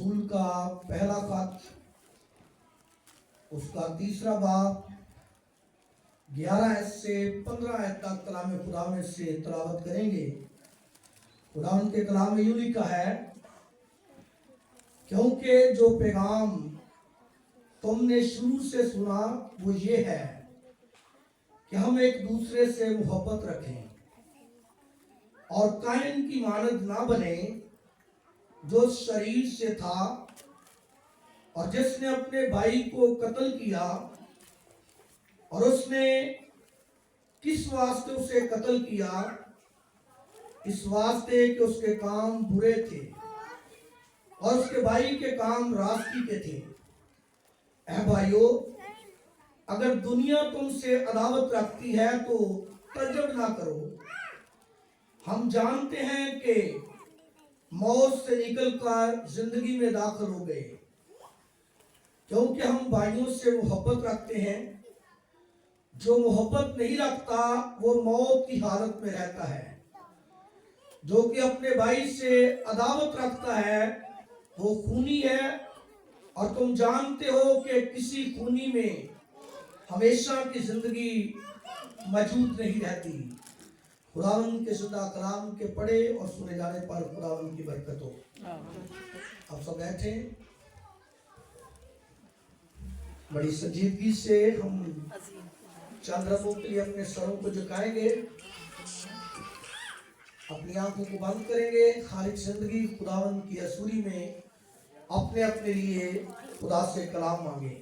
रसूल का पहला खत, उसका तीसरा बाब 11 से 15 तक कलाम खुदा में से तिलावत करेंगे। खुदा के कलाम में यूं लिखा है, क्योंकि जो पैगाम तुमने शुरू से सुना वो ये है कि हम एक दूसरे से मोहब्बत रखें और कायन की मानद ना बने जो शरीर से था और जिसने अपने भाई को कत्ल किया। और उसने किस वास्ते उसे कत्ल किया? इस वास्ते कि उसके काम बुरे थे और उसके भाई के काम रास्ती के थे। ऐ भाइयों, अगर दुनिया तुमसे अदावत रखती है तो तज्जब ना करो। हम जानते हैं कि मौत से निकलकर जिंदगी में दाखिल हो गए, क्योंकि हम भाइयों से मोहब्बत रखते हैं। जो मोहब्बत नहीं रखता वो मौत की हालत में रहता है। जो कि अपने भाई से अदावत रखता है वो खूनी है, और तुम जानते हो कि किसी खूनी में हमेशा की जिंदगी मौजूद नहीं रहती। खुदावंद के शुद्ध कलाम के पढ़े और सुने जाने पर खुदावंद की बरकत हो। अब सब बैठे, बड़ी संजीदगी से हम चंद रसों के लिए अपने सरों को झुकाएंगे, अपनी आंखों को बंद करेंगे। खालिद जिंदगी खुदावंद की हजूरी में अपने अपने लिए खुदा से कलाम मांगे।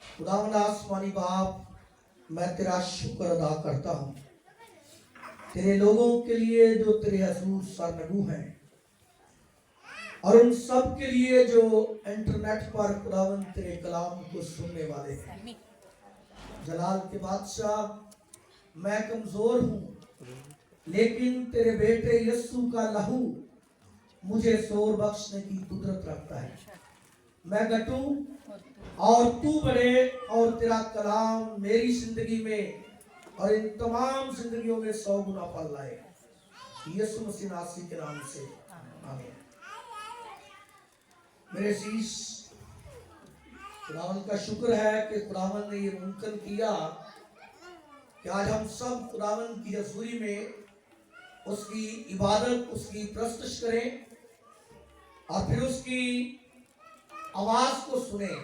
खुदावंद आसमानी बाप, मैं तेरा शुक्र अदा करता हूँ तेरे लोगों के लिए जो तेरे हजूर सरनगू हैं, और उन सब के लिए जो इंटरनेट पर खुदावंद तेरे कलाम को सुनने वाले हैं। जलाल के बादशाह, मैं कमजोर हूँ, लेकिन तेरे बेटे यस्सु का लहू मुझे शोर बख्शने की कुदरत रखता है। मैं घटूं और तू बढ़े, और तेरा कलाम मेरी जिंदगी में और इन तमाम जिंदगियों में 100 गुना फल लाए। यीशु मसीह नासरी के नाम से आमीन। मेरे शीश, खुदावंद का शुक्र है कि खुदावंद ने ये मुमकिन किया कि आज हम सब खुदावंद की हजूरी में उसकी इबादत, उसकी प्रस्तुत करें और फिर उसकी आवाज को सुने,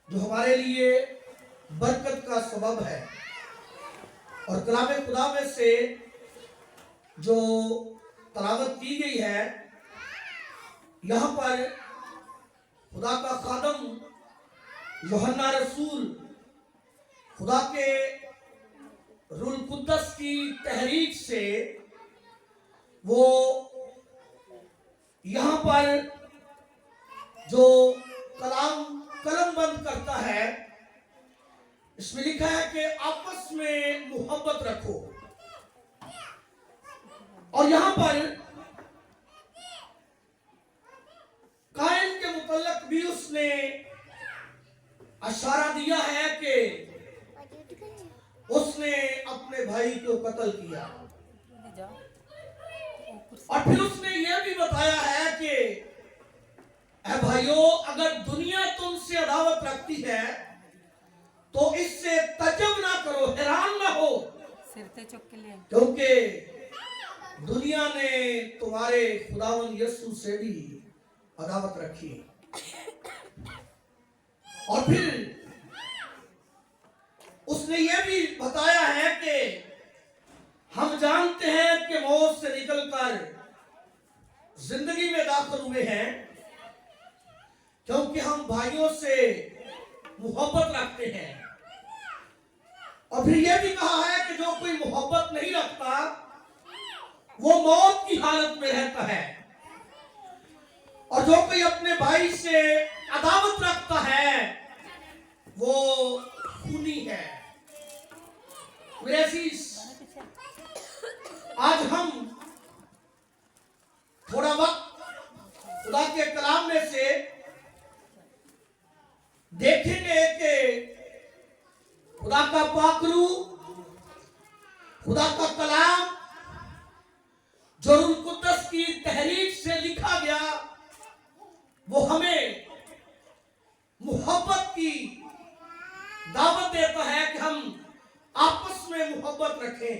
जो हमारे लिए बरकत का सबब है। और कलाम खुदा में से जो तलावत की गई है, यहाँ पर खुदा का खादम यूहन्ना रसूल खुदा के रूह कुद्दस की तहरीक से वो यहाँ पर जो कलाम कलमबंद करता है, इसमें लिखा है कि आपस में मोहब्बत रखो। और यहाँ पर कायन के मुतल्लक भी उसने इशारा दिया है कि उसने अपने भाई को कत्ल किया। और फिर उसने यह भी बताया है कि ऐ भाइयों, अगर दुनिया तुमसे अदावत रखती है तो इससे तजब ना करो, हैरान ना हो, क्योंकि दुनिया ने तुम्हारे खुदावंद यीशु से भी अदावत रखी। और फिर उसने यह भी बताया है कि हम जानते हैं कि मौत से निकलकर जिंदगी में दाखिल हुए हैं, क्योंकि हम भाइयों से मोहब्बत रखते हैं। और फिर यह भी कहा है कि जो कोई मोहब्बत नहीं रखता वो मौत की हालत में रहता है, और जो कोई अपने भाई से अदावत रखता है वो खूनी है। आज हम थोड़ा वक्त खुदा के कलाम में से देखेंगे कि खुदा का पाकरू, खुदा का कलाम जो रूह कुद्दस की तहरीक से लिखा वो हमें मोहब्बत की दावत देता है कि हम आपस में मोहब्बत रखें।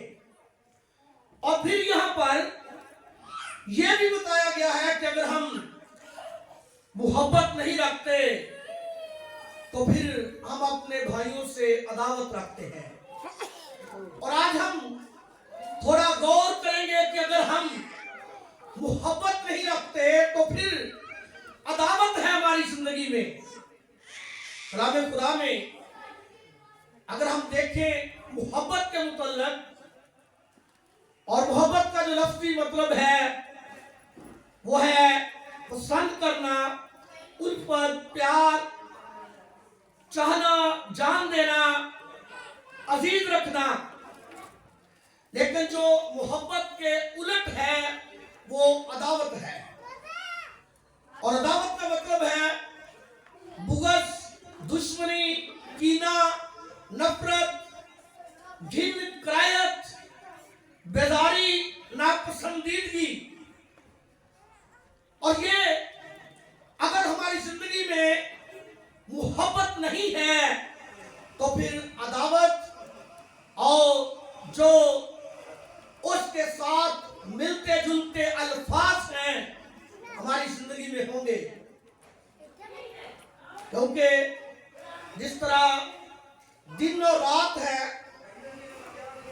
और फिर यहां पर यह भी बताया गया है कि अगर हम मोहब्बत नहीं रखते तो फिर हम अपने भाइयों से अदावत रखते हैं। और आज हम थोड़ा गौर करेंगे कि अगर हम मोहब्बत नहीं रखते तो फिर अदावत है हमारी जिंदगी में। कलाम खुदा में अगर हम देखें मोहब्बत के मुतल्लक, और मोहब्बत का जो लफ्ज़ी मतलब है वो है पसंद करना, उल्फत, प्यार, चाहना, जान देना, अजीज रखना। लेकिन जो मोहब्बत के उलट है वो अदावत है। और अदावत का मतलब है बुग़्ज़, दुश्मनी, कीना, नफरत, घिन, करायत, बेदारी, नापसंदीदगी। और ये अगर हमारी जिंदगी में मोहब्बत नहीं है तो फिर अदावत और जो उसके साथ मिलते जुलते अल्फाज हैं हमारी जिंदगी में होंगे। क्योंकि जिस तरह दिन और रात है,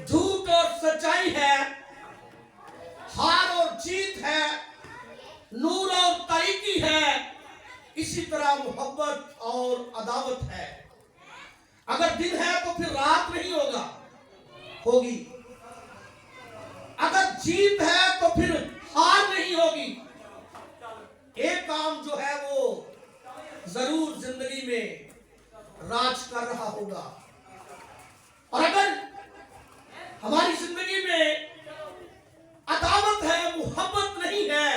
झूठ और सच्चाई है, हार और जीत है, नूर और तारीकी है, इसी तरह मोहब्बत और अदावत है। अगर दिन है तो फिर रात नहीं होगी। अगर जीत है तो फिर हार नहीं होगी। एक काम जो है वो जरूर जिंदगी में राज कर रहा होगा। और अगर हमारी जिंदगी में अदावत है, मोहब्बत नहीं है,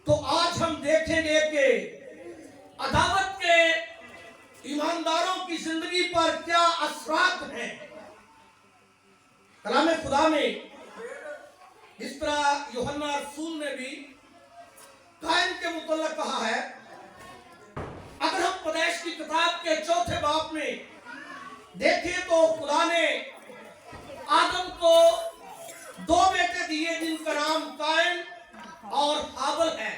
तो आज हम देखेंगे कि अदावत के ईमानदारों की जिंदगी पर क्या असरात हैं। कलाम खुदा में जिस तरह यूहन्ना रसूल ने भी कायन के मुतल्लक कहा है, अगर हम पैदाइश की किताब के 4 बाब में देखें तो खुदा ने आदम को 2 बेटे दिए जिनका नाम कायन और हाबल है।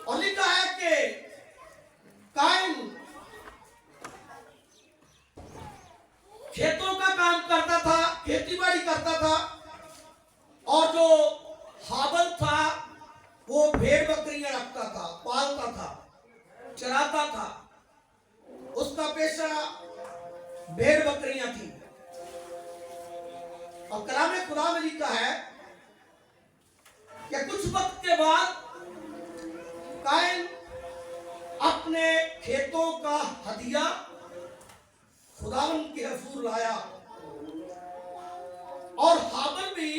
और लिखा है कि कायन खेतों का काम करता था, खेतीबाड़ी करता था, और जो हाबल था वो भेड़ बकरियां रखता था, पालता था, चराता था। उसका पेशा भेड़ बकरियां थी। और कलाम खुदा में लिखा है कि कुछ वक्त के बाद कायन अपने खेतों का हदिया खुदावंद के हुजूर लाया, और हाबल भी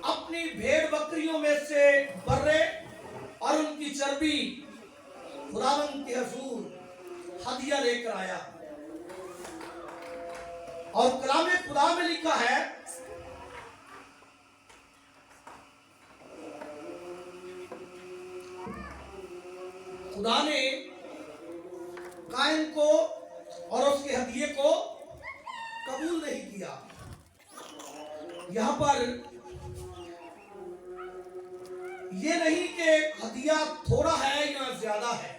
अपनी भेड़ बकरियों में से बर्रे और उनकी चर्बी खुदावंद के हुजूर हदिया लेकर आया। और कलाम खुदा में लिखा है खुदा ने कायन को और उसके हदिये को कबूल नहीं किया। यहां पर यह नहीं कि हदिया थोड़ा है या ज्यादा है,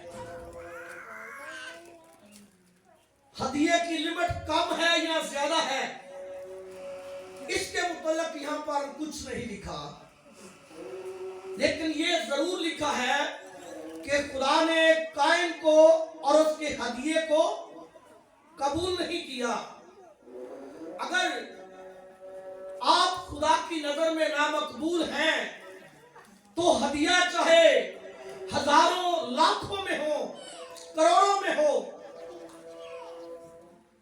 हदिये की लिमिट कम है या ज्यादा है, इसके मुतल्लिक यहां पर कुछ नहीं लिखा। लेकिन यह जरूर लिखा है कि खुदा ने कायन को और उसके हदिये को कबूल नहीं किया। अगर आप खुदा की नजर में नामकबूल हैं तो हदिया चाहे हजारों लाखों में हो, करोड़ों में हो,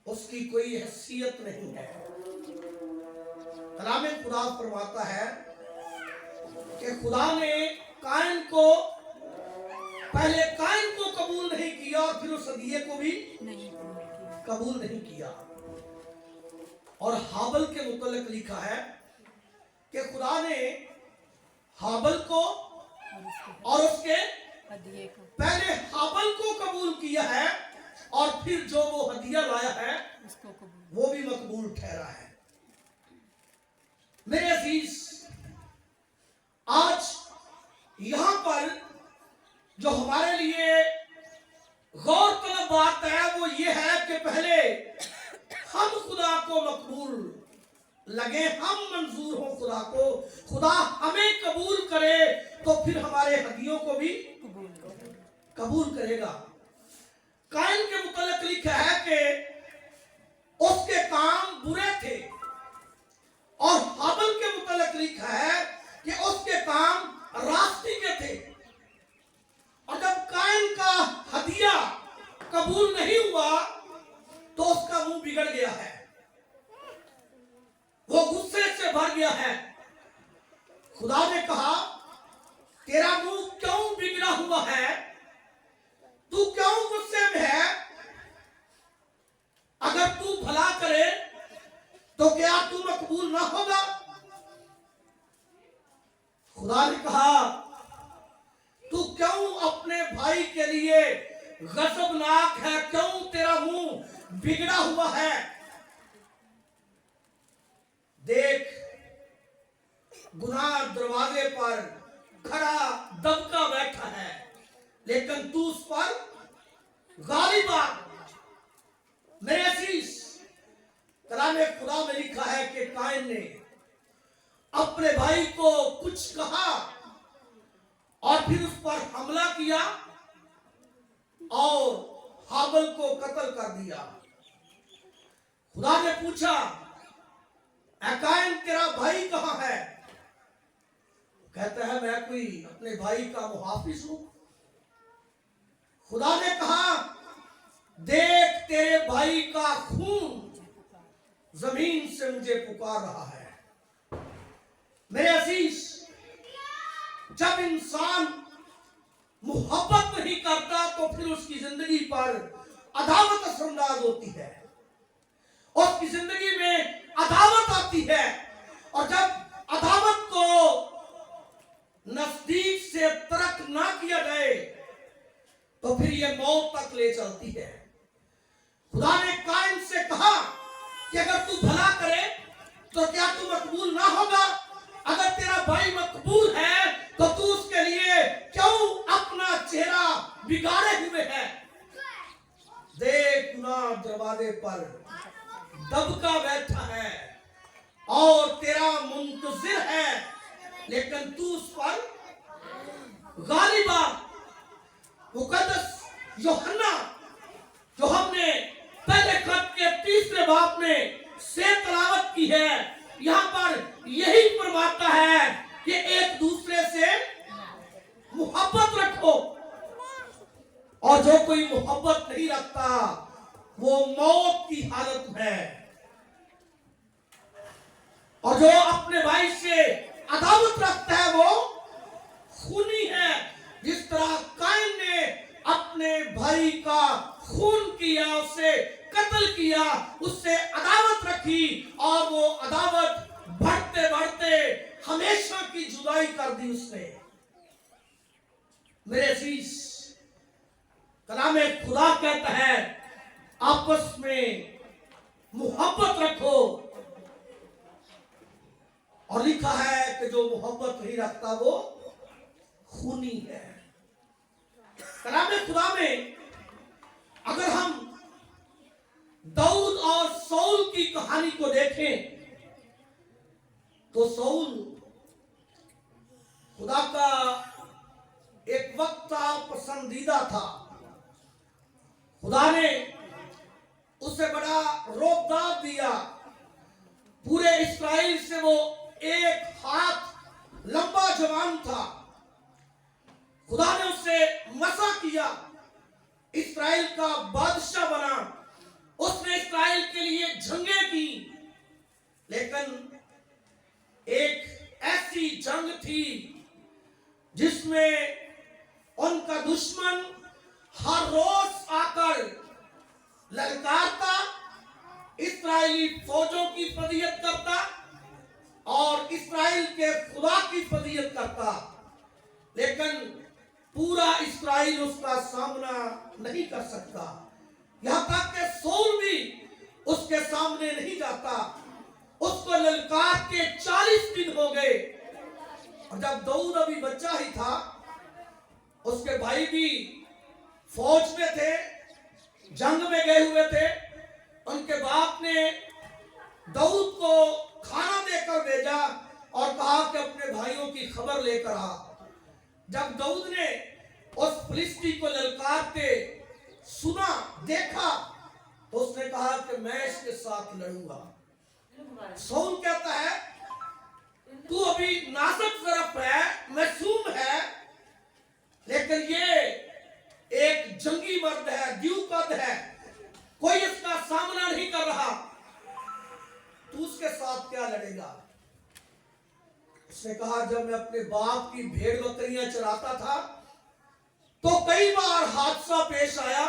उसकी कोई हैसियत नहीं है। कलाम खुदा फरमाता है कि खुदा ने कायन को पहले कायन को कबूल नहीं किया और फिर उस हदिये को भी कबूल नहीं किया। और हाबल के मुतल्लिक लिखा है कि खुदा ने हाबल को और उसके उसके हदिये को पहले हाबल को कबूल किया है और फिर जो वो हदिया लाया है उसको कबूल वो भी मकबूल ठहरा है। मेरे अजीज, आज यहां पर जो हमारे लिए गौरतलब बात है वो ये है कि पहले हम खुदा को मकबूल लगे, हम मंजूर हो खुदा को, खुदा हमें कबूल करे तो फिर हमारे हदियों को भी कबूल करें। कबूल करेगा। काइन के मुतालिक लिखा है कि उसके काम बुरे थे और हाबल के मुतालिक लिखा है कि उसके काम रास्ते के थे। और जब काइन का हदिया कबूल नहीं हुआ तो उसका मुंह बिगड़ गया है, वो गुस्से से भर गया है। खुदा ने कहा, तेरा मुंह क्यों बिगड़ा हुआ है, तू क्यों गुस्से में है? अगर तू भला करे तो क्या तू मकबूल ना होगा? खुदा ने कहा, तू क्यों अपने भाई के लिए गजबनाक है, क्यों तेरा मुंह बिगड़ा हुआ है? देख, गुनाह दरवाजे पर खड़ा दबका बैठा है, लेकिन तू उस पर गालिब आ। मेरे अजीज, कलामे खुदा में लिखा है कि काइन ने अपने भाई को कुछ कहा और फिर उस पर हमला किया और हाबल को कत्ल कर दिया। खुदा ने पूछा, काइन तेरा भाई कहां है? कहता है, मैं कोई अपने भाई का मुहाफिज हूं। खुदा ने कहा, देख तेरे भाई का खून जमीन से मुझे पुकार रहा है। मेरे अजीज, जब इंसान मोहब्बत नहीं करता तो फिर उसकी जिंदगी पर अदावत असरअंदाज होती है, उसकी जिंदगी में अदावत आती है। और जब अदावत को नजदीक से तरक ना किया जाए तो फिर यह मौत तक ले चलती है। खुदा ने काइन से कहा कि अगर तू भला करे तो क्या तू मकबूल ना होगा? अगर तेरा भाई मकबूल है तो तू उसके लिए क्यों अपना चेहरा बिगाड़े हुए है? देख, गुनाह दरवाजे पर दबका बैठा है और तेरा मुंतजिर है, लेकिन तू उस पर गालिब आ। मुकद्दस यूहन्ना जो हमने पहले खत के 3 बाब में से तलावत की है, यहां पर यही फरमाता है कि एक दूसरे से मोहब्बत रखो, और जो कोई मोहब्बत नहीं रखता वो मौत की हालत में है। और जो अपने भाई से अदावत रखता है वो खूनी है। जिस तरह काइन ने अपने भाई का खून किया, उसे कत्ल किया, उससे अदावत रखी और वो अदावत बढ़ते बढ़ते हमेशा की जुदाई कर दी उसने। मेरे अजीज, कलामे खुदा कहता है, आपस में मोहब्बत रखो। और लिखा है कि जो मोहब्बत नहीं रखता वो खूनी है। कलामे खुदा में अगर हम दाऊद और सौल की कहानी को देखें तो सौल खुदा का एक वक्त का पसंदीदा था। खुदा ने उसे बड़ा रोबदाब दिया। पूरे इस्राएल से वो एक हाथ लंबा जवान था। खुदा ने उससे मसा किया, इस्राएल का बादशाह बना, उसने इस्राएल के लिए जंगें की। लेकिन एक ऐसी जंग थी जिसमें उनका दुश्मन हर रोज आकर ललकारता, इस्राएली फौजों की फजीयत करता और इस्राएल के खुदा की फजीयत करता। लेकिन पूरा इस्राएल उसका सामना नहीं कर सकता। यहां तक कि सौल भी उसके सामने नहीं जाता। उसको ललकार के 40 दिन हो गए। और जब दाऊद अभी बच्चा ही था, उसके भाई भी फौज में थे, जंग में गए हुए थे। उनके बाप ने दाऊद को खाना देकर भेजा और कहा कि अपने भाइयों की खबर लेकर आ। जब दाऊद ने उस फिलिस्ती को ललकारते सुना, देखा, तो उसने कहा कि मैं इसके साथ लड़ूंगा। सौल कहता है, तू अभी नाजुक ज़रफ़ है, मासूम है, लेकिन ये एक जंगी मर्द है, द्यूकद है, कोई इसका सामना नहीं कर रहा, तू उसके साथ क्या लड़ेगा? उसने कहा, जब मैं अपने बाप की भेड़ बकरियां चराता था तो कई बार हादसा पेश आया।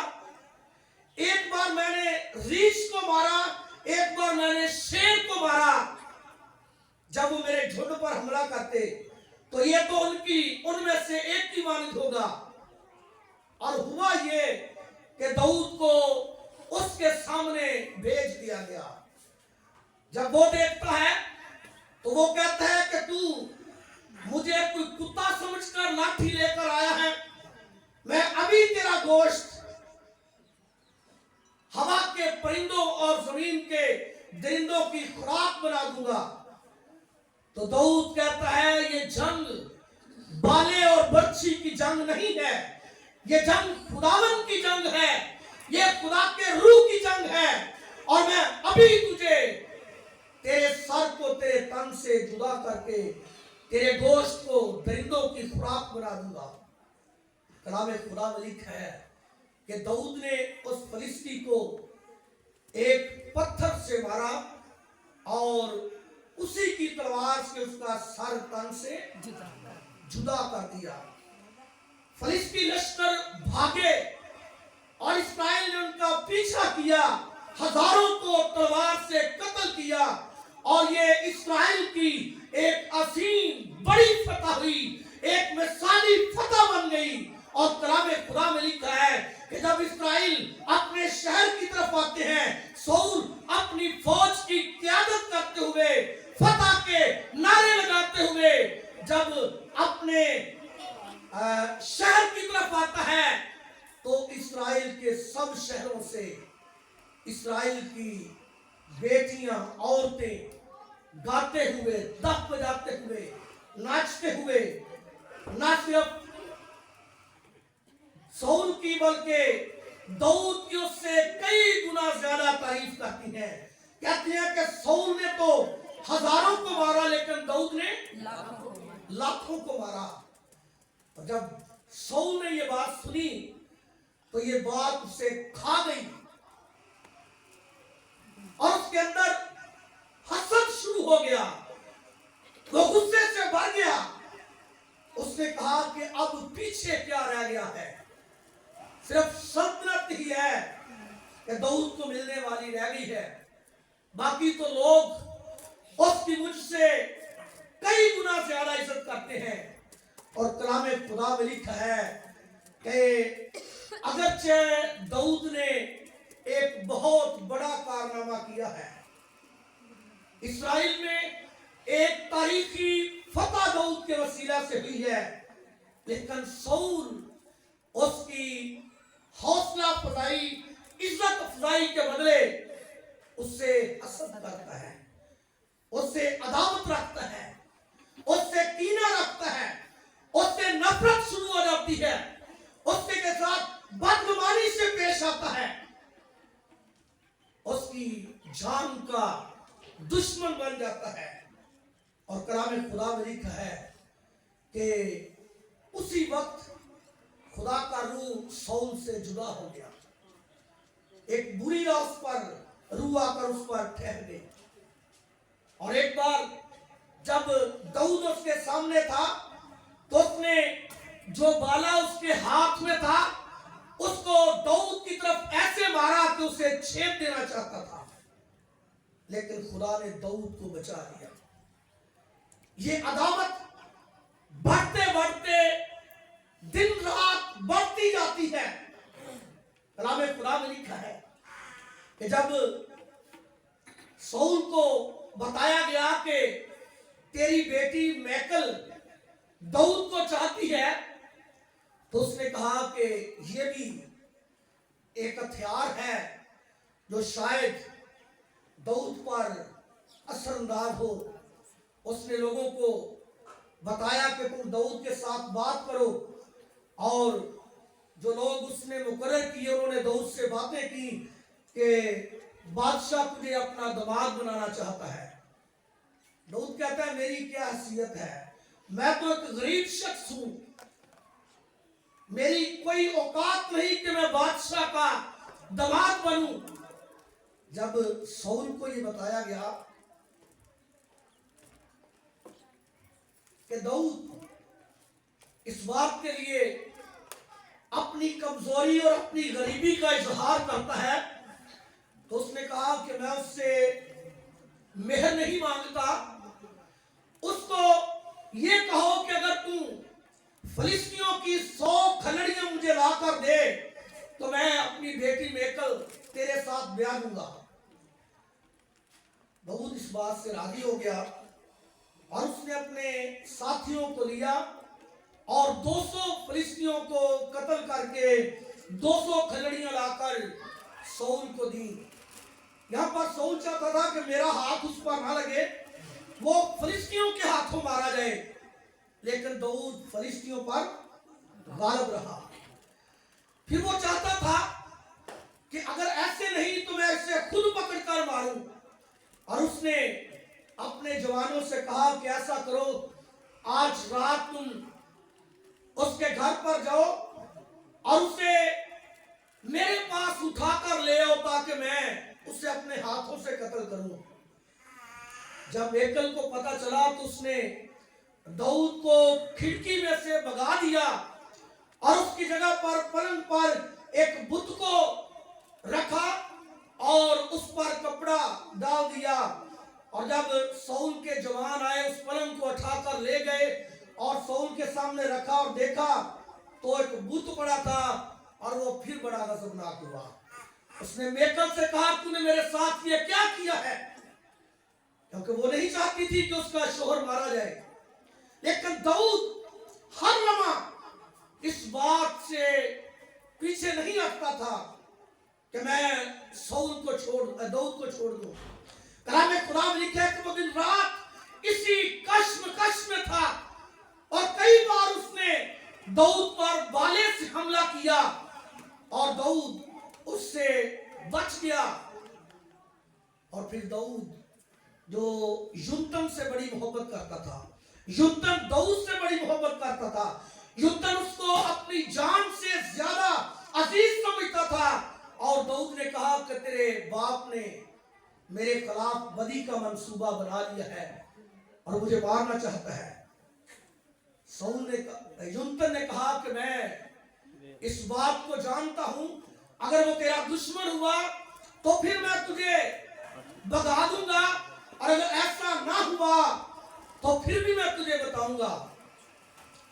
एक बार मैंने रीछ को मारा, एक बार मैंने शेर को मारा। जब वो मेरे झुंड पर हमला करते तो ये तो उनमें से एक की मानित होगा। और हुआ ये कि दाऊद को उसके सामने भेज दिया गया। जब वो देखता है तो वो कहता है कि तू मुझे कोई कुत्ता समझकर लाठी लेकर आया है, मैं अभी तेरा गोश्त हवा के परिंदों और जमीन के दरिंदों की खुराक बना दूंगा। तो दाऊद कहता है, ये जंग बाले और बर्छी की जंग नहीं है, ये जंग खुदावन की जंग है, ये खुदा के रूह की जंग है। और मैं अभी तुझे तेरे सर को तेरे तन से जुदा करके तेरे गोश्त को दरिंदों की खुराक बना दूंगा। कलाम खुदा में लिखा है कि दाऊद ने उस फिलिस्ती को एक पत्थर से मारा और उसी की तलवार से उसका सर तन से जुदा कर दिया। फिलिस्ती लश्कर भागे और इस्राएल ने उनका पीछा किया, हजारों को तलवार से कत्ल किया और ये इस्राएल की एक असीम बड़ी फतह हुई, एक मिसाली फतह बन गई। और कलाम खुदा में लिखा है कि जब इस्राएल अपने शहर की तरफ आते हैं, सौल अपनी फौज की क़यादत करते हुए, फतह के नारे लगाते हुए जब अपने शहर की तरफ आता है, तो इस्राएल के सब शहरों से इस्राएल की बेटियां, औरतें गाते हुए, दफ बजाते हुए, नाचते हुए, ना सिर्फ सौल की बल्कि दाऊद की उससे कई गुना ज्यादा तारीफ करती हैं। कहती हैं कि सौल ने तो हजारों को मारा, लेकिन दाऊद ने लाखों को मारा। और जब सौल ने ये बात सुनी तो ये बात उसे खा गई और उसके अंदर हसद शुरू हो गया। वो गुस्से से भर गया। उसने कहा कि अब पीछे क्या रह गया है, सिर्फ सल्तनत ही है कि दाऊद को मिलने वाली रह गई है, बाकी तो लोग उसकी मुझसे कई गुना ज्यादा इज्जत करते हैं। और कलाम खुदा में लिखा है कि अगरचे दाऊद ने एक बहुत बड़ा कारनामा किया है, इस्राएल में एक तारीखी फतह दाऊद के वसीला से हुई है, लेकिन सौल उसकी हौसला अफजाई, इज्जत अफजाई के बदले उससे हसद करता है, उससे अदावत रखता है, उससे कीना रखता है, उससे नफरत शुरू हो जाती है, उसके के साथ बदगुमानी से पेश आता है, उसकी जान का दुश्मन बन जाता है। और कलाम खुदा में लिखा है कि उसी वक्त खुदा का रूह सौल से जुदा हो गया। एक बुरी राह उस पर रूह आकर उस पर ठहर गई। और एक बार जब दाऊद उसके सामने था तो उसने जो बाला उसके हाथ में था उसको दाऊद की तरफ ऐसे मारा कि उसे छेद देना चाहता था, लेकिन खुदा ने दाऊद को बचा लिया। ये अदावत बढ़ते बढ़ते दिन रात कि जब शाऊल को बताया गया कि तेरी बेटी मैकल दाऊद को चाहती है, तो उसने कहा कि ये भी एक हथियार है जो शायद दाऊद पर असरअंदाज हो। उसने लोगों को बताया कि तुम दाऊद के साथ बात करो, और जो लोग उसने मुकर्रर किए उन्होंने दाऊद से बातें की कि बादशाह तुझे अपना दामाद बनाना चाहता है। दाऊद कहता है मेरी क्या हैसियत है, मैं तो एक गरीब शख्स हूं, मेरी कोई औकात नहीं कि मैं बादशाह का दामाद बनूं। जब शाऊल को ये बताया गया कि दाऊद इस बात के लिए अपनी कमजोरी और अपनी गरीबी का इजहार करता है, तो उसने कहा कि मैं उससे मेहर नहीं मांगता, उसको ये कहो कि अगर तू फिलिस्तियों की 100 खलड़ियां मुझे लाकर दे तो मैं अपनी बेटी मैकल तेरे साथ ब्याह दूंगा। दाऊद इस बात से राजी हो गया और उसने अपने साथियों को लिया और 200 फिलिस्तियों को कत्ल करके 200 खलड़ियां लाकर शाऊल को दी। यहां पर शाऊल चाहता था कि मेरा हाथ उस पर ना लगे, वो फिलिस्तियों के हाथों मारा जाए, लेकिन दाऊद फिलिस्तियों पर गालिब रहा। फिर वो चाहता था कि अगर ऐसे नहीं तो मैं इसे खुद पकड़कर मारूं, और उसने अपने जवानों से कहा कि ऐसा करो, आज रात तुम उसके घर पर जाओ और उसे मेरे पास उठाकर ले आओ ताकि मैं उसे अपने हाथों से कत्ल करूं। जब मैकल को पता चला तो उसने दाऊद को खिड़की में से भगा दिया और उसकी जगह पर पलंग पर एक बुत को रखा और उस पर कपड़ा डाल दिया। और जब शाऊल के जवान आए उस पलंग को उठाकर ले गए और शाऊल के सामने रखा और देखा तो एक बुत पड़ा था, और वो फिर बड़ा गजबनाक हुआ। उसने मैकल से कहा तूने मेरे साथ ये क्या किया है, क्योंकि वो नहीं चाहती थी कि उसका शोहर मारा जाए। लेकिन दाऊद हर लम्हा इस बात से पीछे नहीं हटता था कि मैं दाऊद को छोड़ दूं। कलाम खुदा में लिखा है कि वो दिन रात इसी कश्मकश में था और कई बार उसने दाऊद पर बाले से हमला किया और दाऊद उससे बच गया। और फिर दाऊद जो युनतन से बड़ी मोहब्बत करता था, युनतन दाऊद से बड़ी मोहब्बत करता था, युनतन उसको अपनी जान से ज्यादा अजीज समझता था। और दाऊद ने कहा कि तेरे बाप ने मेरे खिलाफ बदी का मंसूबा बना लिया है और मुझे मारना चाहता है। युनतन ने कहा कि मैं इस बात को जानता हूं, अगर वो तेरा दुश्मन हुआ तो फिर मैं तुझे भगा दूंगा, और अगर ऐसा ना हुआ तो फिर भी मैं तुझे बताऊंगा।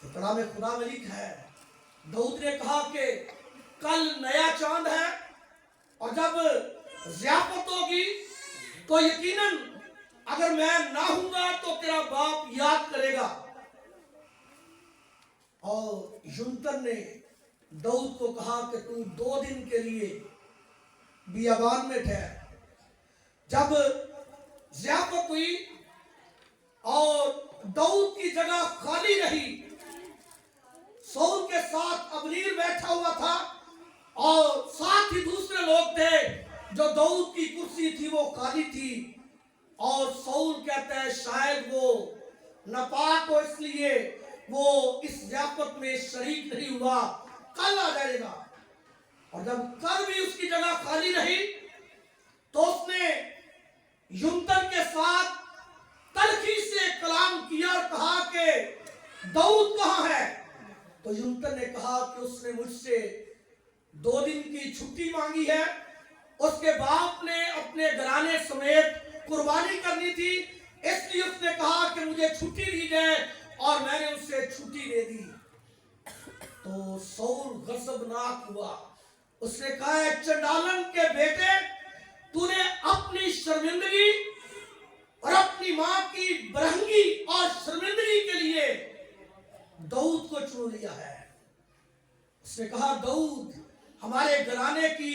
तो कलाम खुदा में लिखा है दाऊद ने कहा कि कल नया चांद है और जब ज़ियाफत होगी तो यकीनन अगर मैं ना हूंगा तो तेरा बाप याद करेगा। और युनतन ने दाऊद को कहा कि तू 2 दिन के लिए बियाबान में ठहर। जब ज़ियाफत हुई और दाऊद की जगह खाली रही, शाऊल के साथ अबनीर बैठा हुआ था और साथ ही दूसरे लोग थे, जो दाऊद की कुर्सी थी वो खाली थी। और शाऊल कहता है शायद वो नापाक हो इसलिए वो इस ज़ियाफत में शरीक नहीं हुआ, कल आ जाएगा। और जब कल भी उसकी जगह खाली रही तो उसने युनतन के साथ तलखी से कलाम किया और कहा कि दाऊद कहाँ है। तो युनतन ने कहा कि उसने मुझसे 2 दिन की छुट्टी मांगी है, उसके बाप ने अपने घराने समेत कुर्बानी करनी थी, इसलिए उसने कहा कि मुझे छुट्टी दी जाए और मैंने उससे छुट्टी दे दी। तो शाऊल गजबनाक हुआ, उसने कहा चंडालन के बेटे तूने अपनी शर्मिंदगी और अपनी मां की बरहंगी और शर्मिंदगी के लिए दाऊद को चुन लिया है। उसने कहा दाऊद हमारे घराने की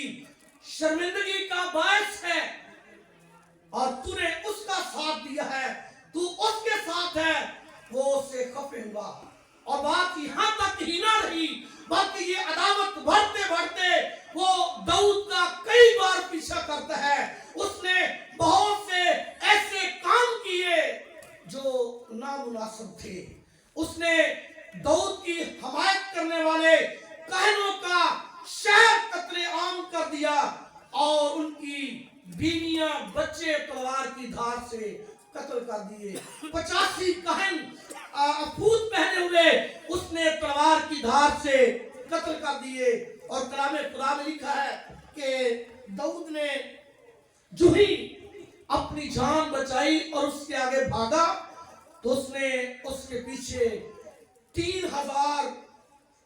शर्मिंदगी का बायस है और तूने उसका साथ दिया है, तू उसके साथ है, वो उससे खफे हुआ। और बात यहां तक ही ना रही, बल्कि ये अदावत बढ़ते बढ़ते वो दाऊद का कई बार पीछा करता है। उसने बहुत से ऐसे काम किए जो नामुनासिब थे। उसने दाऊद की हमायत करने वाले कहनों का शहर कत्ले आम कर दिया और उनकी बीनियां बच्चे तलवार की धार से कत्ल कर दिए। 85 कहन अफूद पहने हुए उसने तलवार की धार से कत्ल कर दिए। और कलामे खुदा में लिखा है कि दाऊद ने जो ही अपनी जान बचाई और उसके आगे भागा तो उसने उसके पीछे 3000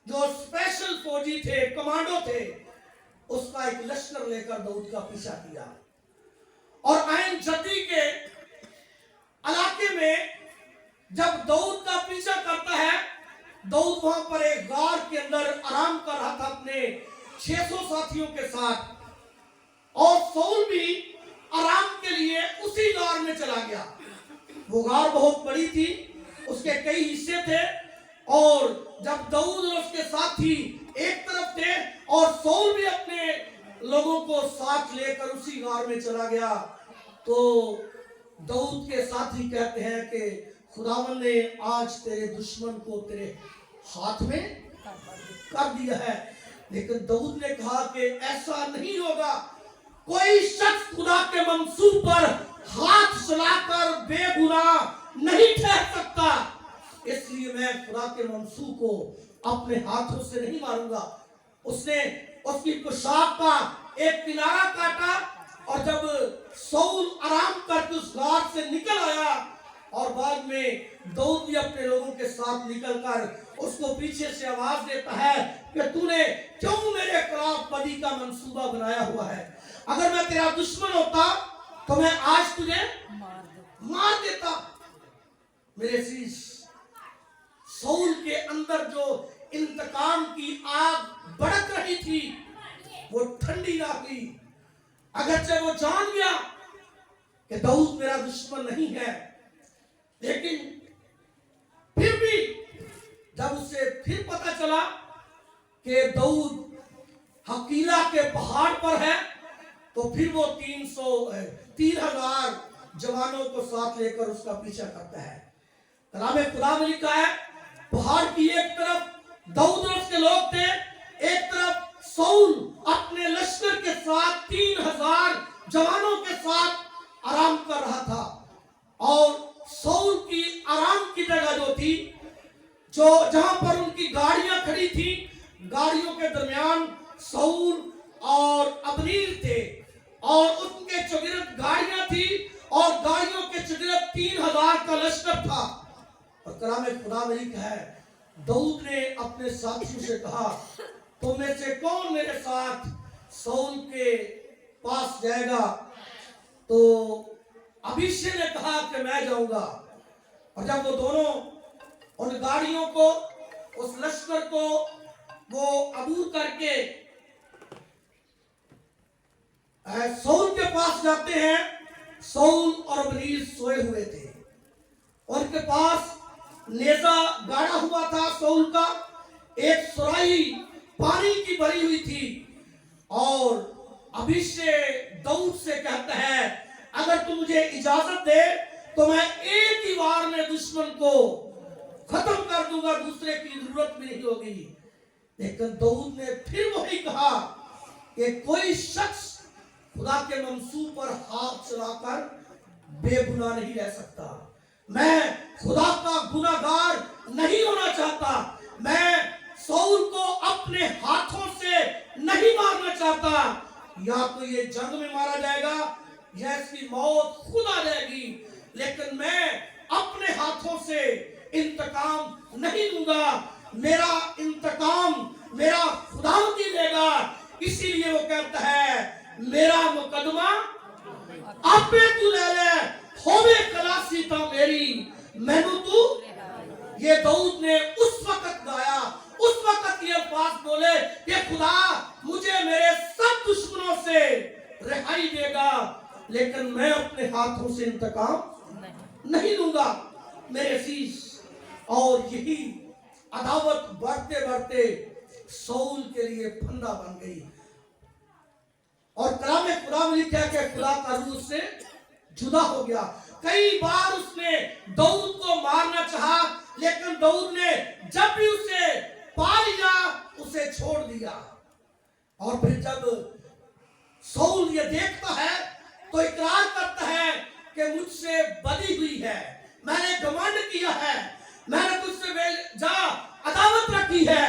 जो स्पेशल फौजी थे, कमांडो थे, उसका एक लश्कर लेकर दाऊद का पीछा किया। और आइन जद्दी के इलाके में जब दाऊद का पीछा करता है, दाऊद वहां पर एक गार के अंदर आराम कर रहा था अपने 600 साथियों के साथ, और शाऊल भी आराम के लिए उसी गार में चला गया। वो गार बहुत बड़ी थी, उसके कई हिस्से थे, और जब दाऊद और उसके साथी एक तरफ थे और शाऊल भी अपने लोगों को साथ लेकर उसी गार में चला गया, तो दाऊद के साथी कहते हैं कि खुदावन ने आज तेरे दुश्मन को तेरे हाथ में कर दिया है। लेकिन दाऊद ने कहा कि ऐसा नहीं होगा, कोई शख्स खुदा के मंसूब पर हाथ चलाकर बेगुनाह नहीं ठहर सकता, इसलिए मैं खुदा के मंसूब को अपने हाथों से नहीं मारूंगा। उसने उसकी पोशाक का एक किनारा काटा, और जब शाऊल आराम करके उस गार से निकल आया और बाद में दाऊद भी अपने लोगों के साथ निकलकर उसको पीछे से आवाज देता है कि तूने क्यों मेरे खिलाफ बदी का मंसूबा बनाया हुआ है? अगर मैं तेरा दुश्मन होता तो मैं आज तुझे मार देता। मेरे शीश शाऊल के अंदर जो इंतकाम की आग भड़क रही थी वो ठंडी ना हुई। अगरचे वो जान गया कि दाऊद मेरा दुश्मन नहीं है, लेकिन फिर भी जब उसे फिर पता चला कि दाऊद हकीला के पहाड़ पर है, तो फिर वो 3000 जवानों को साथ लेकर उसका पीछा करता है। कलामे खुदा में लिखा है, पहाड़ की एक तरफ दाऊद और उसके लोग थे, एक तरफ शाऊल अपने लश्कर के साथ 3000 जवानों के साथ आराम कर रहा था। और शाऊल की आराम की जगह जो थी, जो जहां पर उनकी गाड़ियां खड़ी थी, गाड़ियों के दरमियान शाऊल और अबनीर थे, और उनके चौगिरद गाड़ियां थी, और गाड़ियों के चौगिरद 3000 का लश्कर था। और कलामे खुदा में लिखा है, दाऊद ने अपने साथियों से कहा, तुम में से कौन मेरे साथ शाऊल के पास जाएगा? तो अबीशै ने कहा कि मैं जाऊंगा। और जब वो दोनों उन गाड़ियों को, उस लश्कर को वो अबूर करके शाऊल के पास जाते हैं, शाऊल और अबनीर सोए हुए थे। उनके पास नेजा गाड़ा हुआ था शाऊल का, एक सुराही पानी की भरी हुई थी। और अबीशै दाऊद से कहता है, अगर तू मुझे इजाजत दे तो मैं एक ही बार में दुश्मन को खत्म कर दूंगा, दूसरे की जरूरत भी नहीं होगी। लेकिन दाऊद ने फिर वही कहा कि कोई शख्स खुदा के मंसूब पर हाथ चलाकर बेगुनाह नहीं रह सकता। मैं खुदा का गुनाहगार नहीं होना चाहता। मैं शाऊल को अपने हाथों से नहीं मारना चाहता। या तो ये जंग में मारा जाएगा या इसकी मौत खुद आ जाएगी, लेकिन मैं अपने हाथों से इंतकाम नहीं लूंगा। मेरा इंतकाम मेरा खुदा ही लेगा। इसीलिए वो कहता है, मेरा मुकदमा आपे तू ले ले होवे खलासी ता मेरी मैनू तू। ये दाऊद ने उस वक्त गाया, उस वक्त ये अल्फाज बोले कि खुदा मुझे मेरे सब दुश्मनों से रिहाई देगा, लेकिन मैं अपने हाथों से इंतकाम नहीं लूंगा मेरे अजीज। और यही अदावत बढ़ते बढ़ते शाऊल के लिए फंदा बन गई। और कलाम खुदा में लिखा कि खुदा का रूह से जुदा हो गया। कई बार उसने दाऊद को मारना चाहा, लेकिन दाऊद ने जब भी उसे पा लिया उसे छोड़ दिया। और फिर जब शाऊल ये देखता है तो इकरार करता है कि मुझसे बदी हुई है, मैंने घमंड किया है, मैंने तुझसे जा अदावत रखी है,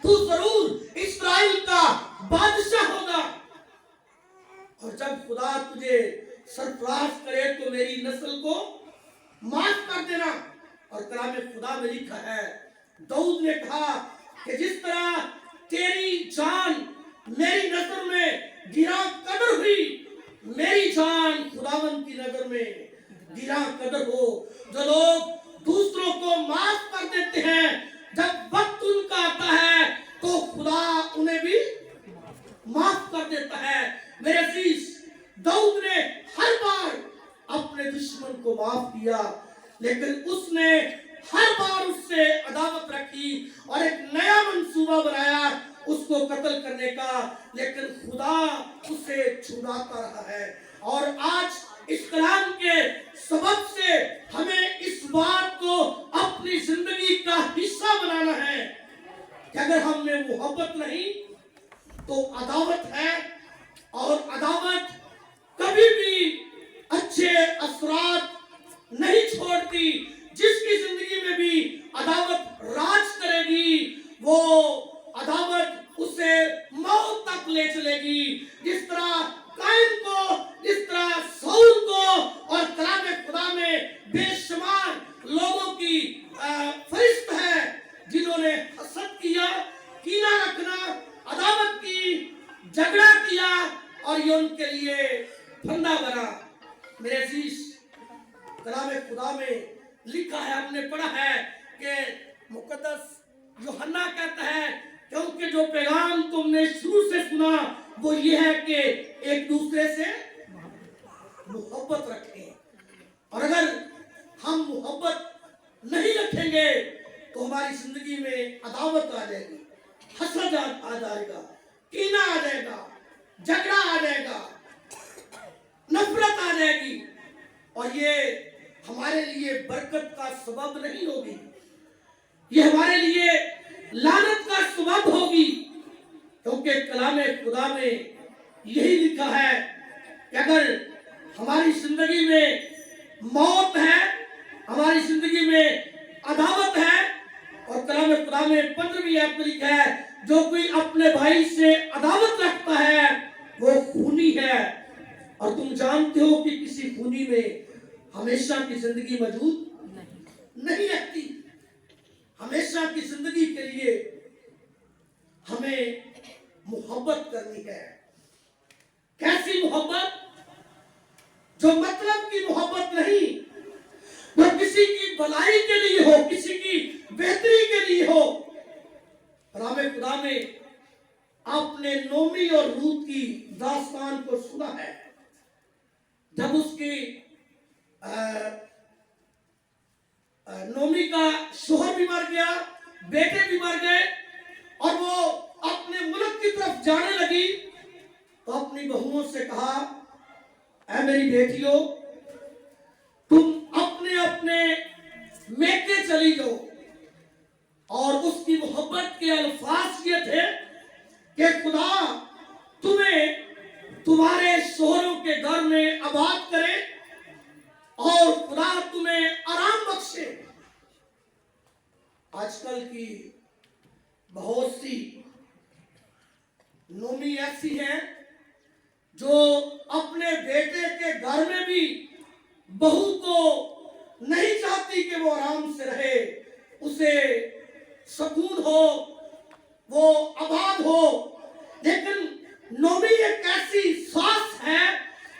तू जरूर इस्राएल का बादशाह होगा। और जब खुदा तुझे सरफराज करे तो मेरी नस्ल को माफ कर देना। और कलाम खुदा में लिखा है दाऊद ने कहा कि जिस तरह तेरी जान मेरी नजर में गिरा कदर हुई, मेरी जान खुदावन की नजर में गिरा कदर हो। जो लोग दूसरों को माफ कर देते हैं, जब वक्त उनका आता है तो खुदा उन्हें भी माफ कर देता है। मेरे अजीज, दाऊद ने हर बार अपने दुश्मन को माफ किया, लेकिन उसने हर बार उससे अदावत रखी और एक नया मंसूबा बनाया उसको कत्ल करने का, लेकिन खुदा उसे छुड़ाता रहा है। और आज इस कलाम के सबब से हमें इस बात को अपनी जिंदगी का हिस्सा बनाना है कि अगर हम में मोहब्बत नहीं तो अदावत है, और अदावत कभी भी अच्छे असरात नहीं छोड़ती। जिसकी जिंदगी में भी अदावत राज करेगी, वो अदावत उसे मौत तक ले चलेगी। जिस तरह काइन को, जिस तरह शाऊल को, और कलाम खुदा में बेशुमार लोगों की फरिश्त है जिन्होंने हसद किया, कीना रखना, अदावत की, झगड़ा किया, और ये उनके लिए फंदा बना। मेरे अजीज, कलाम खुदा में लिखा है, हमने पढ़ा है कि मुकद्दस यूहन्ना कहता है क्योंकि जो पैगाम तुमने शुरू से सुना वो ये है कि एक दूसरे से मोहब्बत रखें। और अगर हम मोहब्बत नहीं रखेंगे तो हमारी जिंदगी में अदावत आ जाएगी, हसद आ जाएगा, कीना आ जाएगा, झगड़ा आ जाएगा, नफरत आ जाएगी, और ये हमारे लिए बरकत का सबब नहीं होगी, ये हमारे लिए लानत का सबब होगी। क्योंकि कलाम खुदा में यही लिखा है कि अगर हमारी जिंदगी में मौत है, हमारी जिंदगी में अदावत है, और कलाम खुदा में 15वीं आयत में लिखा है जो कोई अपने भाई से अदावत रखता है वो खूनी है। और तुम जानते हो कि किसी खूनी में हमेशा की जिंदगी मौजूद नहीं रहती। हमेशा की जिंदगी के लिए हमें मोहब्बत करनी है। कैसी मोहब्बत? जो मतलब की मोहब्बत नहीं, वो किसी की भलाई के लिए हो, किसी की बेहतरी के लिए हो। कलाम खुदा में आपने नोमी और रूत की दास्तान को सुना है। जब उसकी नोमी का शोहर भी मर गया, बेटे भी मर गए, और वो अपने मुल्क की तरफ जाने लगी तो अपनी बहुओं से कहा, ऐ मेरी बेटियों, तुम अपने अपने मेके चली जाओ। और उसकी मोहब्बत के अल्फाज ये थे कि खुदा तुम्हें तुम्हारे शोहरों के घर में आबाद करे और खुदा तुम्हें आराम बख्शे। आजकल की बहुत सी नोमी ऐसी हैं जो अपने बेटे के घर में भी बहू को नहीं चाहती कि वो आराम से रहे, उसे सुकून हो, वो आबाद हो। लेकिन नोमी एक ऐसी सास है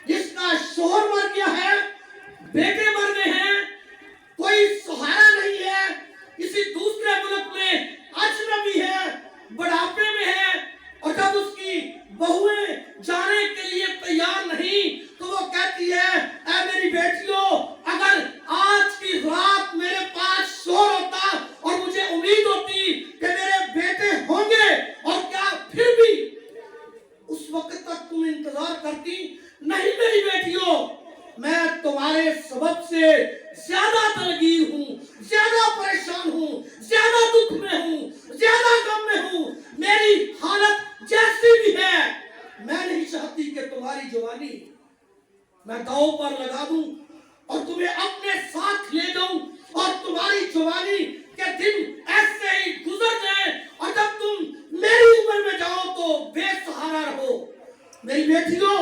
जिसका का शोहर मर गया है, बेटे मर गए हैं, कोई सहारा नहीं है, किसी दूसरे मुल्क में अजनबी है, बुढ़ापे में है, और जब उसकी बहुएं जाने के लिए तैयार नहीं तो वो कहती है, ऐ मेरी बेटियों, अगर आज की रात मेरे पास शोहर होता और मुझे उम्मीद होती कि मेरे बेटे होंगे, और क्या फिर भी उस वक्त तक तुम इंतजार करती? नहीं मेरी बेटियों, मैं तुम्हारे सबब से ज्यादा दलगीर हूँ, ज्यादा परेशान हूँ, ज्यादा दुख में हूँ, ज्यादा गम में हूँ। मेरी हालत जैसी भी है, मैं नहीं चाहती कि तुम्हारी जवानी मैं दांव पर लगा दूं और तुम्हें अपने साथ ले जाऊं और तुम्हारी जवानी के दिन ऐसे ही गुजर जाए, और जब तुम मेरी उम्र में जाओ तो बेसहारा रहो। मेरी बेटियों,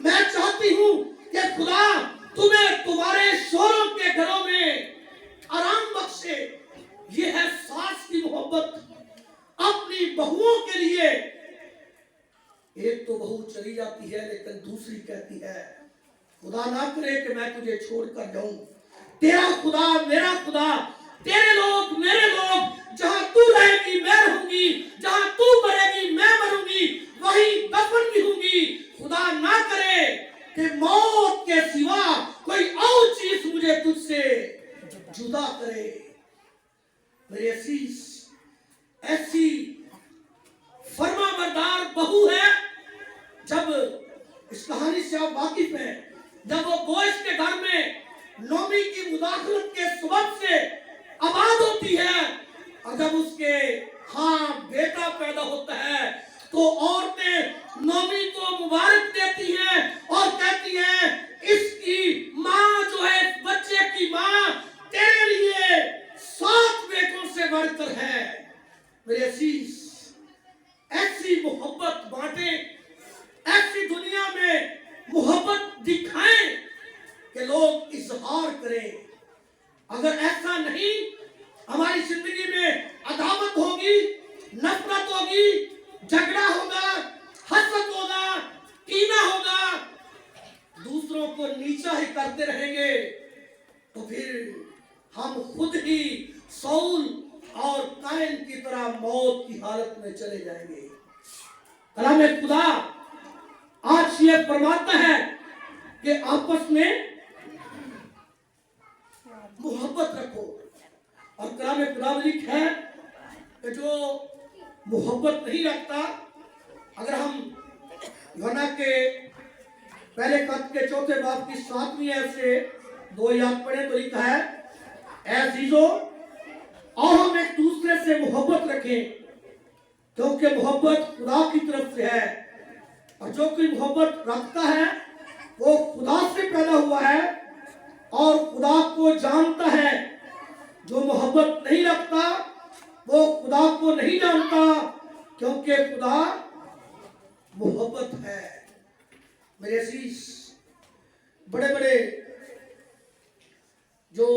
मैं चाहती हूँ कि खुदा तुम्हें तुम्हारे शोहरों के घरों में आराम बख्शे। ये है सास की मोहब्बत अपनी बहुओं के लिए। एक तो बहू चली जाती है लेकिन दूसरी कहती है, खुदा ना करे कि मैं तुझे छोड़कर जाऊं, तेरा खुदा मेरा खुदा, तेरे लोग मेरे लोग, जहां तू रहेगी मैं रहूंगी, जहां तू मरेगी मैं मरूंगी, वहीं दफन भी होंगी। खुदा ना करे कि मौत के सिवा कोई और चीज मुझे तुझसे जुदा करे। मेरी ऐसी फरमाबरदार बहू है। जब इस कहानी से आप वाकिफ हैं, जब वो बोएज के घर में नोमी की मुदाखलत के सबब से आबाद होती है, और जब उसके बेटा पैदा होता है तो औरतें नोमी को मुबारक देती हैं और कहती हैं, इसकी माँ जो है, इस बच्चे की माँ तेरे लिए 7 बेटों से बढ़कर है। मेरे अजीज, ऐसी मोहब्बत बांटे, ऐसी दुनिया में मोहब्बत दिखाएं कि लोग इजहार करें। अगर ऐसा नहीं, हमारी जिंदगी में अदावत होगी, नफरत होगी, झगड़ा होगा, हसद होगा, कीना होगा, दूसरों को नीचा ही करते रहेंगे, तो फिर हम खुद ही सौल और कायन की तरह मौत की हालत में चले जाएंगे। कलाम खुदा आज ये फरमाता है कि आपस में मोहब्बत रखो, और कलाम खुदा में लिखा है कि जो मोहब्बत नहीं रखता, अगर हम यूहन्ना के पहले खत के 4 बाब की 7वीं आयत से 2 आयत पढ़े तो लिखा है, ऐ अजीजों, और हम एक दूसरे से मोहब्बत रखें, क्योंकि मोहब्बत खुदा की तरफ से है, और जो कोई मोहब्बत रखता है वो खुदा से पैदा हुआ है और खुदा को जानता है। जो मोहब्बत नहीं रखता वो खुदा को नहीं जानता, क्योंकि खुदा मोहब्बत है। मेरे अजीज, बड़े बड़े जो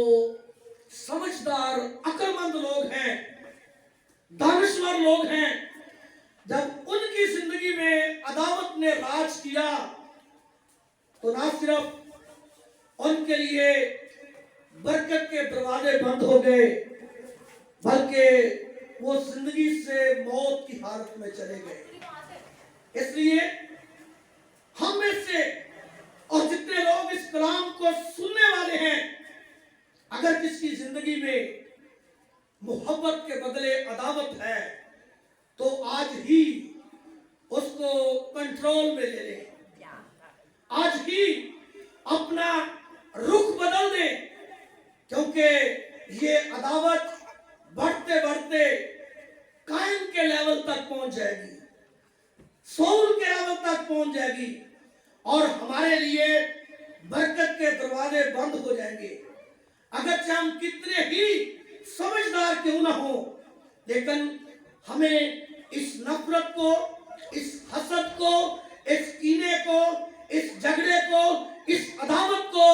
समझदार अक्लमंद लोग हैं, दानिशवर लोग हैं, जब उनकी जिंदगी में अदावत ने राज किया तो ना सिर्फ उनके लिए बरकत के दरवाजे बंद हो गए, बल्कि वो जिंदगी से मौत की हालत में चले गए। इसलिए हम में से और जितने लोग इस कलाम को सुनने वाले हैं, अगर किसी जिंदगी में मोहब्बत के बदले अदावत है तो आज ही उसको कंट्रोल में ले लें, आज ही अपना रुख बदल दें, क्योंकि ये अदावत बढ़ते बढ़ते कायन के लेवल तक पहुंच जाएगी, सौल के लेवल तक पहुंच जाएगी, और हमारे लिए बरकत के दरवाजे बंद हो जाएंगे। अगर हम कितने ही समझदार क्यों ना हो, लेकिन हमें इस नफरत को, इस हसद को, इस कीने को, इस झगड़े को, इस अदावत को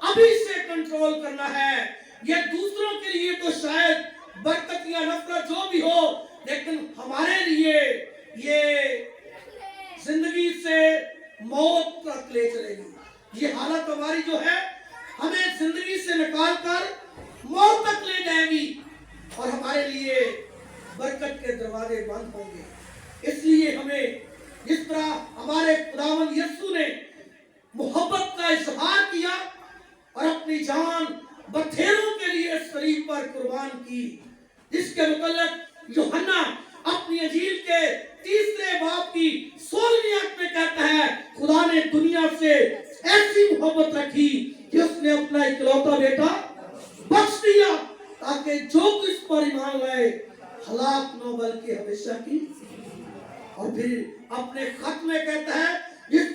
अभी से कंट्रोल करना है। ये दूसरों के लिए तो शायद बरकत या नफरत जो भी हो, लेकिन हमारे लिए ये जिंदगी से मौत तक ले चलेगी। ये बरकत के दरवाजे बंद होंगे। इसलिए हमें जिस तरह हमारे खुदावंद यीशु ने मोहब्बत का इजहार किया और अपनी जान बथेरों के लिए सलीब पर कुर्बान की, जिसके मुतल्लिक यूहन्ना अपनी अंजील के 3 बाब की 16वीं आयत में कहता है, खुदा ने दुनिया से ऐसी मोहब्बत रखी कि उसने अपना इकलौता बेटा बख्श दिया, ताकि जो कुछ पर ईमान लाए हलाक न बल्कि हमेशा की। और फिर अपने खत में कहता है, जिस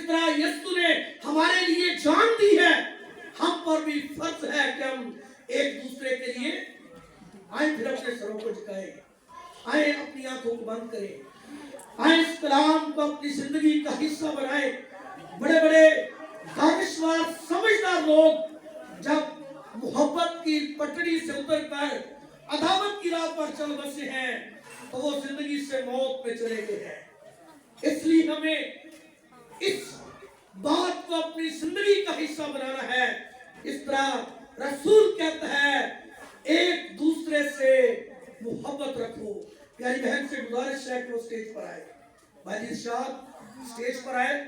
तरह यीशु ने हमारे लिए जान दी है, हम पर भी फर्ज है कि हम एक दूसरे के लिए आए। फिर अपने सरों को झुकाएं, आए अपनी आंखों को बंद करें, आए इस कलाम को अपनी जिंदगी का हिस्सा बनाएं। बड़े बड़े दानिशवर समझदार लोग जब मोहब्बत की पटड़ी से उतरकर अदावत की राह पर चल बसे हैं, तो वो जिंदगी से मौत में चले गए हैं। इसलिए हमें इस बात को अपनी जिंदगी का हिस्सा बनाना है। इस तरह रसूल कहता है, एक दूसरे से मोहब्बत रखो। प्यारी बहन से गुजारिश है कि वो स्टेज पर आए, भाई इरशाद स्टेज पर आए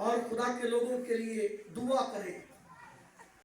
और खुदा के लोगों के लिए दुआ करें।